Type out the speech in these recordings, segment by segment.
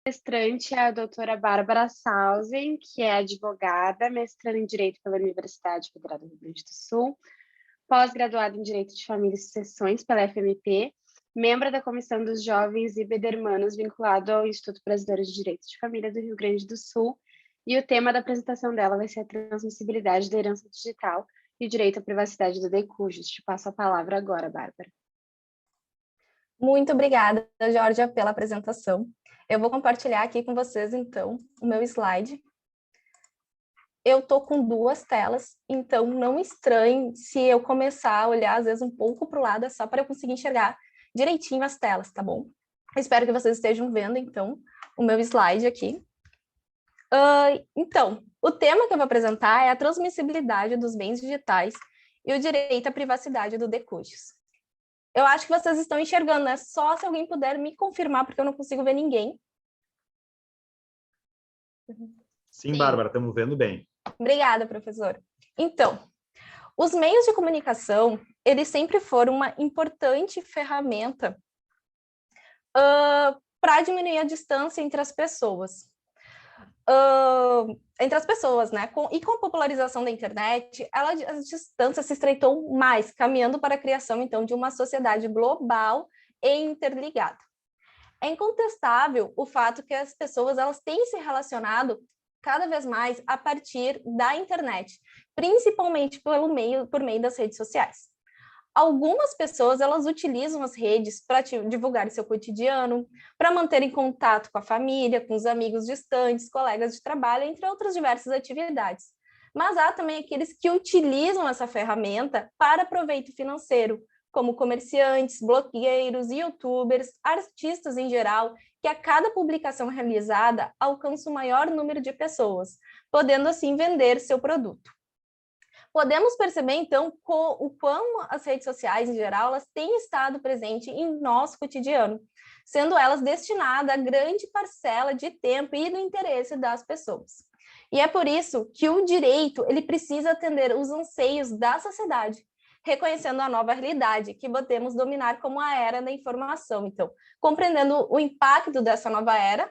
Palestrante é a doutora Bárbara Sausen, que é advogada, mestranda em Direito pela Universidade Federal do Rio Grande do Sul, pós-graduada em Direito de Família e Sucessões pela FMP, membro da Comissão dos Jovens Ibermanos, vinculado ao Instituto Brasileiro de Direito de Família do Rio Grande do Sul, e o tema da apresentação dela vai ser a transmissibilidade da herança digital e o direito à privacidade do decujus. Te passo a palavra agora, Bárbara. Muito obrigada, Georgia, pela apresentação. Eu vou compartilhar aqui com vocês, então, o meu slide. Eu estou com duas telas, então não estranhe se eu começar a olhar, às vezes, um pouco para o lado, é só para eu conseguir enxergar direitinho as telas, tá bom? Espero que vocês estejam vendo, então, o meu slide aqui. Então, o tema que eu vou apresentar é a transmissibilidade dos bens digitais e o direito à privacidade do decujus. Eu acho que vocês estão enxergando, né? Só se alguém puder me confirmar, porque eu não consigo ver ninguém. Sim, Bárbara, estamos vendo bem. Obrigada, professora. Então, os meios de comunicação, eles sempre foram uma importante ferramenta para diminuir a distância entre as pessoas. Né? Com a popularização da internet, a distância se estreitou mais, caminhando para a criação, então, de uma sociedade global e interligada. É incontestável o fato que as pessoas elas têm se relacionado cada vez mais a partir da internet, principalmente por meio das redes sociais. Algumas pessoas elas utilizam as redes para divulgar seu cotidiano, para manter em contato com a família, com os amigos distantes, colegas de trabalho, entre outras diversas atividades. Mas há também aqueles que utilizam essa ferramenta para proveito financeiro, como comerciantes, blogueiros, youtubers, artistas em geral, que a cada publicação realizada alcança o maior número de pessoas, podendo assim vender seu produto. Podemos perceber, então, o quão as redes sociais, em geral, elas têm estado presentes em nosso cotidiano, sendo elas destinadas a grande parcela de tempo e do interesse das pessoas. E é por isso que o direito ele precisa atender os anseios da sociedade, reconhecendo a nova realidade que podemos dominar como a era da informação. Então, compreendendo o impacto dessa nova era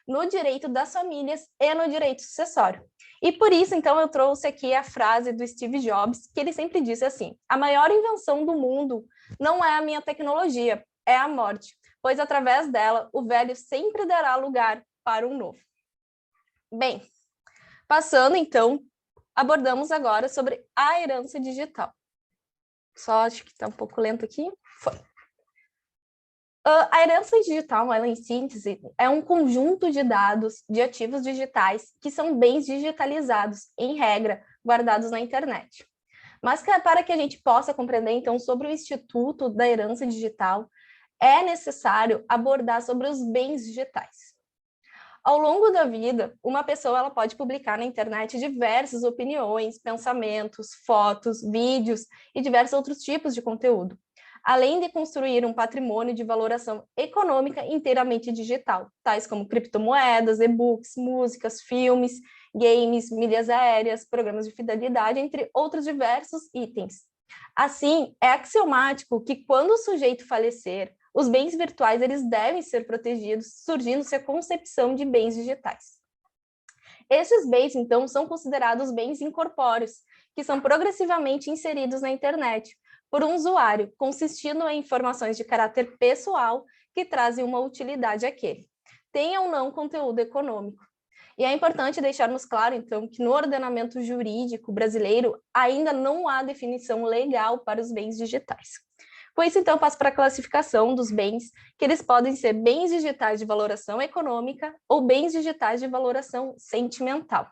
no direito das famílias e no direito sucessório. E por isso, então, eu trouxe aqui a frase do Steve Jobs, que ele sempre disse assim: a maior invenção do mundo não é a minha tecnologia, é a morte, pois através dela o velho sempre dará lugar para um novo. Bem, passando então, abordamos agora sobre a herança digital. Só acho que está um pouco lento aqui. Foi. A herança digital, ela em síntese, é um conjunto de dados de ativos digitais que são bens digitalizados, em regra, guardados na internet. Mas para que a gente possa compreender, então, sobre o Instituto da Herança Digital, é necessário abordar sobre os bens digitais. Ao longo da vida, uma pessoa ela pode publicar na internet diversas opiniões, pensamentos, fotos, vídeos e diversos outros tipos de conteúdo, além de construir um patrimônio de valoração econômica inteiramente digital, tais como criptomoedas, e-books, músicas, filmes, games, milhas aéreas, programas de fidelidade, entre outros diversos itens. Assim, é axiomático que quando o sujeito falecer, os bens virtuais eles devem ser protegidos, surgindo-se a concepção de bens digitais. Esses bens, então, são considerados bens incorpóreos, que são progressivamente inseridos na internet, por um usuário, consistindo em informações de caráter pessoal que trazem uma utilidade àquele, tenha ou não conteúdo econômico. E é importante deixarmos claro, então, que no ordenamento jurídico brasileiro ainda não há definição legal para os bens digitais. Com isso, então, passo para a classificação dos bens, que eles podem ser bens digitais de valoração econômica ou bens digitais de valoração sentimental.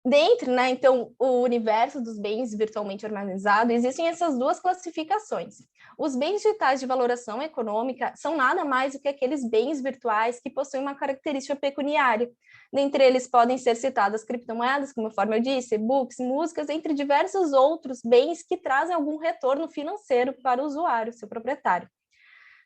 Dentro, né, então, o universo dos bens virtualmente organizados, existem essas duas classificações. Os bens digitais de valoração econômica são nada mais do que aqueles bens virtuais que possuem uma característica pecuniária. Dentre eles podem ser citadas criptomoedas, conforme eu disse, e-books, músicas, entre diversos outros bens que trazem algum retorno financeiro para o usuário, seu proprietário.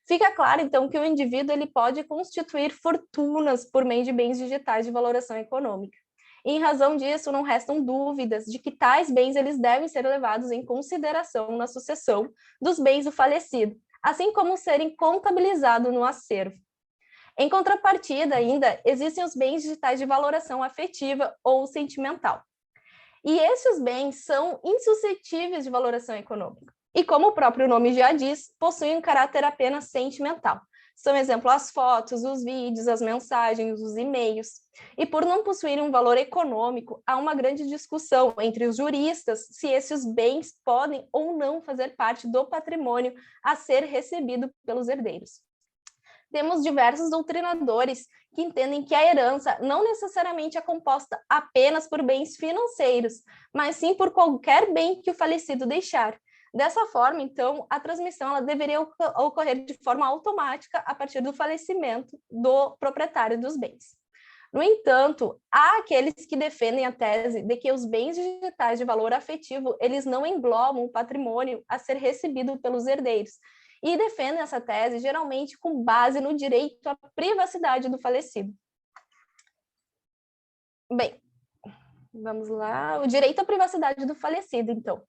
Fica claro, então, que o indivíduo ele pode constituir fortunas por meio de bens digitais de valoração econômica. E, em razão disso, não restam dúvidas de que tais bens eles devem ser levados em consideração na sucessão dos bens do falecido, assim como serem contabilizados no acervo. Em contrapartida, ainda, existem os bens digitais de valoração afetiva ou sentimental. E esses bens são insuscetíveis de valoração econômica. E como o próprio nome já diz, possuem um caráter apenas sentimental. São exemplo as fotos, os vídeos, as mensagens, os e-mails. E por não possuírem um valor econômico, há uma grande discussão entre os juristas se esses bens podem ou não fazer parte do patrimônio a ser recebido pelos herdeiros. Temos diversos doutrinadores que entendem que a herança não necessariamente é composta apenas por bens financeiros, mas sim por qualquer bem que o falecido deixar. Dessa forma, então, a transmissão ela deveria ocorrer de forma automática a partir do falecimento do proprietário dos bens. No entanto, há aqueles que defendem a tese de que os bens digitais de valor afetivo, eles não englobam o patrimônio a ser recebido pelos herdeiros, e defendem essa tese geralmente com base no direito à privacidade do falecido. Bem, vamos lá. O direito à privacidade do falecido, então.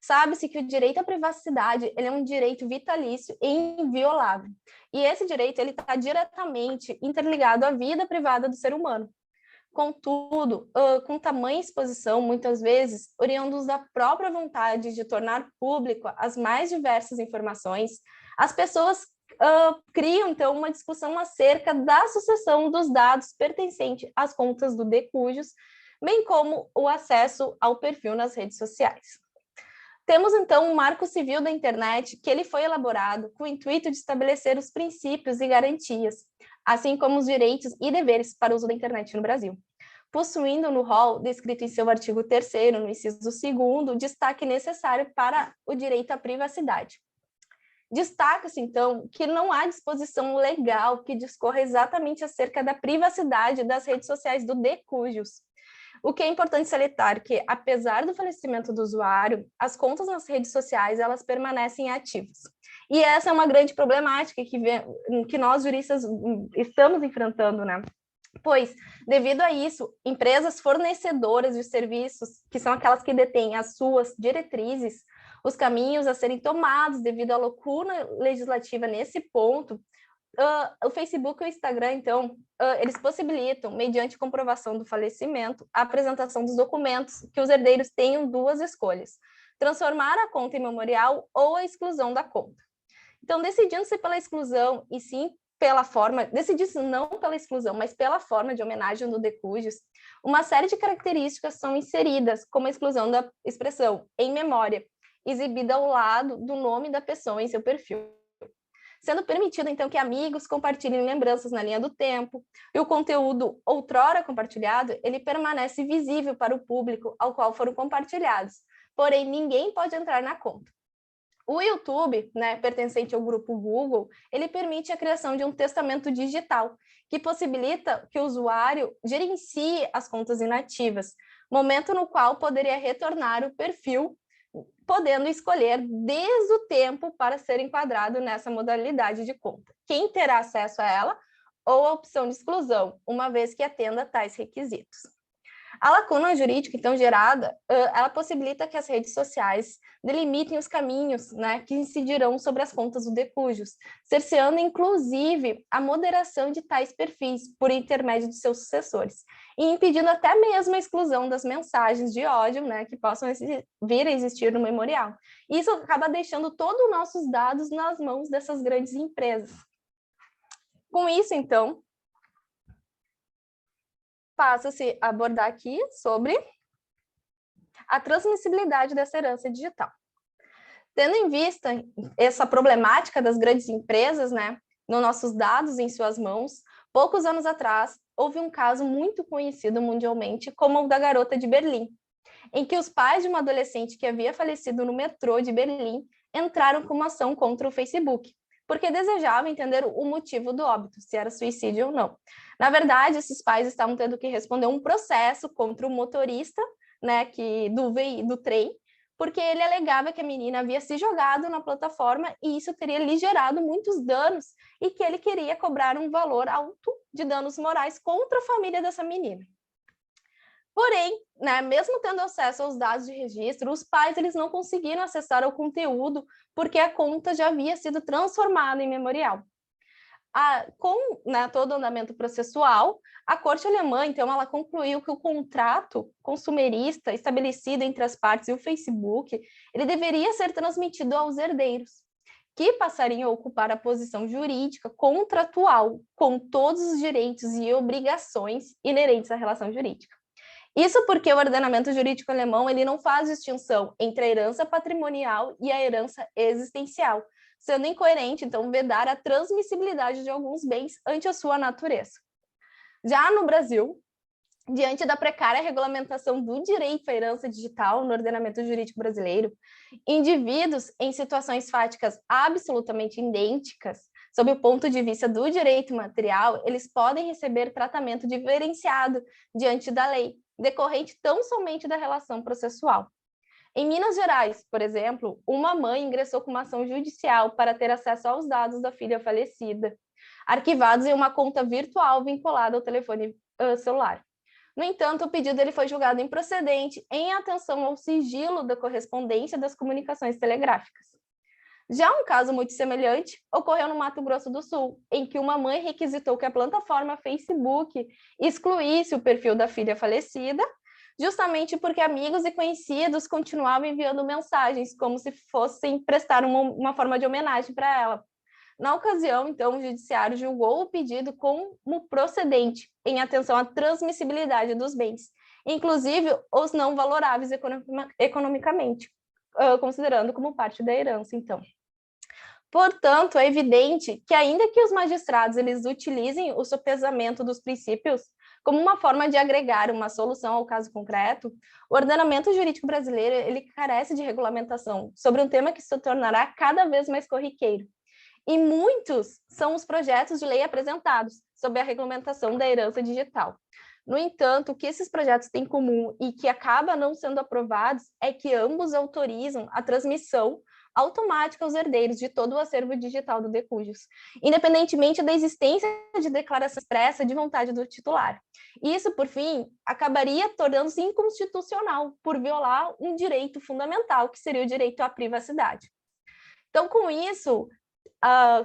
Sabe-se que o direito à privacidade ele é um direito vitalício e inviolável. E esse direito ele está diretamente interligado à vida privada do ser humano. Contudo, com tamanha exposição, muitas vezes, oriundos da própria vontade de tornar público as mais diversas informações, as pessoas criam, então, uma discussão acerca da sucessão dos dados pertencentes às contas do decujus, bem como o acesso ao perfil nas redes sociais. Temos, então, um marco civil da internet que ele foi elaborado com o intuito de estabelecer os princípios e garantias, assim como os direitos e deveres para o uso da internet no Brasil, possuindo no rol, descrito em seu artigo 3º, no inciso 2º, destaque necessário para o direito à privacidade. Destaca-se, então, que não há disposição legal que discorra exatamente acerca da privacidade das redes sociais do decujus. O que é importante salientar que, apesar do falecimento do usuário, as contas nas redes sociais elas permanecem ativas. E essa é uma grande problemática que nós juristas estamos enfrentando, né? Pois, devido a isso, empresas fornecedoras de serviços, que são aquelas que detêm as suas diretrizes, os caminhos a serem tomados devido à lacuna legislativa nesse ponto, o Facebook e o Instagram, então, eles possibilitam, mediante comprovação do falecimento, a apresentação dos documentos que os herdeiros tenham duas escolhas: transformar a conta em memorial ou a exclusão da conta. Então, decidindo-se pela exclusão e sim pela forma, decidindo-se não pela exclusão, mas pela forma de homenagem do decujus, uma série de características são inseridas, como a exclusão da expressão em memória, exibida ao lado do nome da pessoa em seu perfil, sendo permitido, então, que amigos compartilhem lembranças na linha do tempo, e o conteúdo outrora compartilhado, ele permanece visível para o público ao qual foram compartilhados, porém, ninguém pode entrar na conta. O YouTube, né, pertencente ao grupo Google, ele permite a criação de um testamento digital, que possibilita que o usuário gerencie as contas inativas, momento no qual poderia retornar o perfil, podendo escolher desde o tempo para ser enquadrado nessa modalidade de conta. Quem terá acesso a ela ou a opção de exclusão, uma vez que atenda tais requisitos. A lacuna jurídica, então, gerada, ela possibilita que as redes sociais delimitem os caminhos, né, que incidirão sobre as contas do decujus, cerceando, inclusive, a moderação de tais perfis por intermédio de seus sucessores, e impedindo até mesmo a exclusão das mensagens de ódio, né, que possam vir a existir no memorial. Isso acaba deixando todos os nossos dados nas mãos dessas grandes empresas. Com isso, então, passa-se a abordar aqui sobre a transmissibilidade dessa herança digital. Tendo em vista essa problemática das grandes empresas, né, nos nossos dados em suas mãos, poucos anos atrás, houve um caso muito conhecido mundialmente como o da garota de Berlim, em que os pais de uma adolescente que havia falecido no metrô de Berlim entraram com uma ação contra o Facebook, porque desejavam entender o motivo do óbito, se era suicídio ou não. Na verdade, esses pais estavam tendo que responder um processo contra o motorista, né, do trem, porque ele alegava que a menina havia se jogado na plataforma e isso teria lhe gerado muitos danos e que ele queria cobrar um valor alto de danos morais contra a família dessa menina. Porém, né, mesmo tendo acesso aos dados de registro, os pais eles não conseguiram acessar ao conteúdo porque a conta já havia sido transformada em memorial. Com, né, todo o andamento processual, a Corte Alemã, então, ela concluiu que o contrato consumerista estabelecido entre as partes e o Facebook, ele deveria ser transmitido aos herdeiros, que passariam a ocupar a posição jurídica contratual, com todos os direitos e obrigações inerentes à relação jurídica. Isso porque o ordenamento jurídico alemão ele não faz distinção entre a herança patrimonial e a herança existencial, sendo incoerente, então, vedar a transmissibilidade de alguns bens ante a sua natureza. Já no Brasil, diante da precária regulamentação do direito à herança digital no ordenamento jurídico brasileiro, indivíduos em situações fáticas absolutamente idênticas, sob o ponto de vista do direito material, eles podem receber tratamento diferenciado diante da lei, decorrente tão somente da relação processual. Em Minas Gerais, por exemplo, uma mãe ingressou com uma ação judicial para ter acesso aos dados da filha falecida, arquivados em uma conta virtual vinculada ao telefone celular. No entanto, o pedido ele foi julgado improcedente em atenção ao sigilo da correspondência das comunicações telegráficas. Já um caso muito semelhante ocorreu no Mato Grosso do Sul, em que uma mãe requisitou que a plataforma Facebook excluísse o perfil da filha falecida, justamente porque amigos e conhecidos continuavam enviando mensagens, como se fossem prestar uma forma de homenagem para ela. Na ocasião, então, o judiciário julgou o pedido como procedente, em atenção à transmissibilidade dos bens, inclusive os não valoráveis economicamente, considerando como parte da herança, então. Portanto, é evidente que, ainda que os magistrados eles utilizem o sopesamento dos princípios como uma forma de agregar uma solução ao caso concreto, o ordenamento jurídico brasileiro ele carece de regulamentação sobre um tema que se tornará cada vez mais corriqueiro. E muitos são os projetos de lei apresentados sobre a regulamentação da herança digital. No entanto, o que esses projetos têm em comum e que acaba não sendo aprovados é que ambos autorizam a transmissão automática aos herdeiros de todo o acervo digital do decúdios, independentemente da existência de declaração expressa de vontade do titular. Isso, por fim, acabaria tornando-se inconstitucional por violar um direito fundamental, que seria o direito à privacidade. Então, com isso,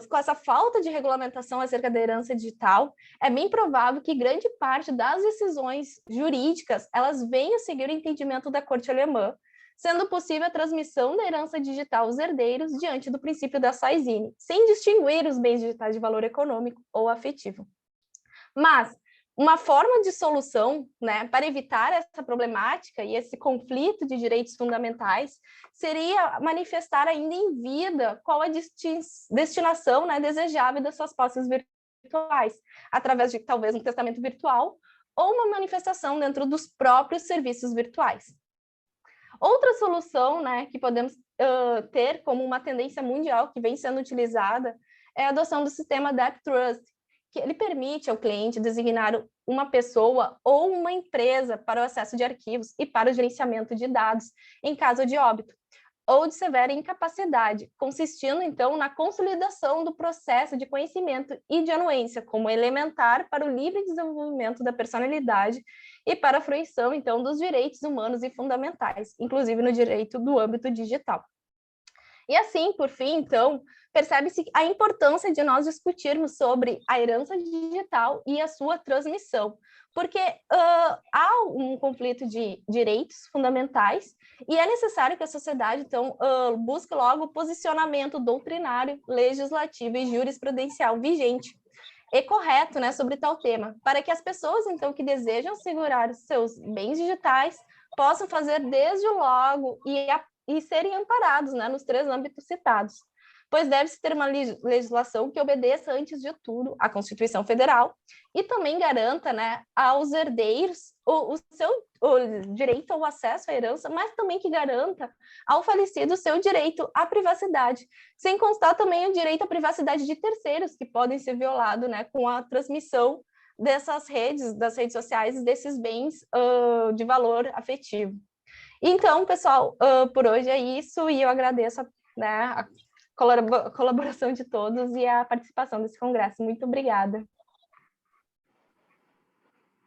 com essa falta de regulamentação acerca da herança digital, é bem provável que grande parte das decisões jurídicas elas venham a seguir o entendimento da Corte Alemã, sendo possível a transmissão da herança digital aos herdeiros diante do princípio da Sois-Ine, sem distinguir os bens digitais de valor econômico ou afetivo. Mas uma forma de solução, né, para evitar essa problemática e esse conflito de direitos fundamentais seria manifestar ainda em vida qual a destinação, né, desejável das suas posses virtuais, através de talvez um testamento virtual ou uma manifestação dentro dos próprios serviços virtuais. Outra solução, né, que podemos ter como uma tendência mundial que vem sendo utilizada é a adoção do sistema Debt Trust, que ele permite ao cliente designar uma pessoa ou uma empresa para o acesso de arquivos e para o gerenciamento de dados em caso de óbito ou de severa incapacidade, consistindo, então, na consolidação do processo de conhecimento e de anuência como elementar para o livre desenvolvimento da personalidade e para a fruição, então, dos direitos humanos e fundamentais, inclusive no direito do âmbito digital. E assim, por fim, então, percebe-se a importância de nós discutirmos sobre a herança digital e a sua transmissão, porque há um conflito de direitos fundamentais e é necessário que a sociedade, então, busque logo o posicionamento doutrinário, legislativo e jurisprudencial vigente e correto, né, sobre tal tema, para que as pessoas, então, que desejam segurar seus bens digitais possam fazer desde logo e serem amparados, né, nos 3 âmbitos citados, pois deve-se ter uma legislação que obedeça, antes de tudo, à Constituição Federal e também garanta, né, aos herdeiros o direito ao acesso à herança, mas também que garanta ao falecido o seu direito à privacidade, sem constar também o direito à privacidade de terceiros, que podem ser violados, né, com a transmissão das redes sociais, desses bens de valor afetivo. Então, pessoal, por hoje é isso, e eu agradeço, né, a colaboração de todos e a participação desse congresso. Muito obrigada.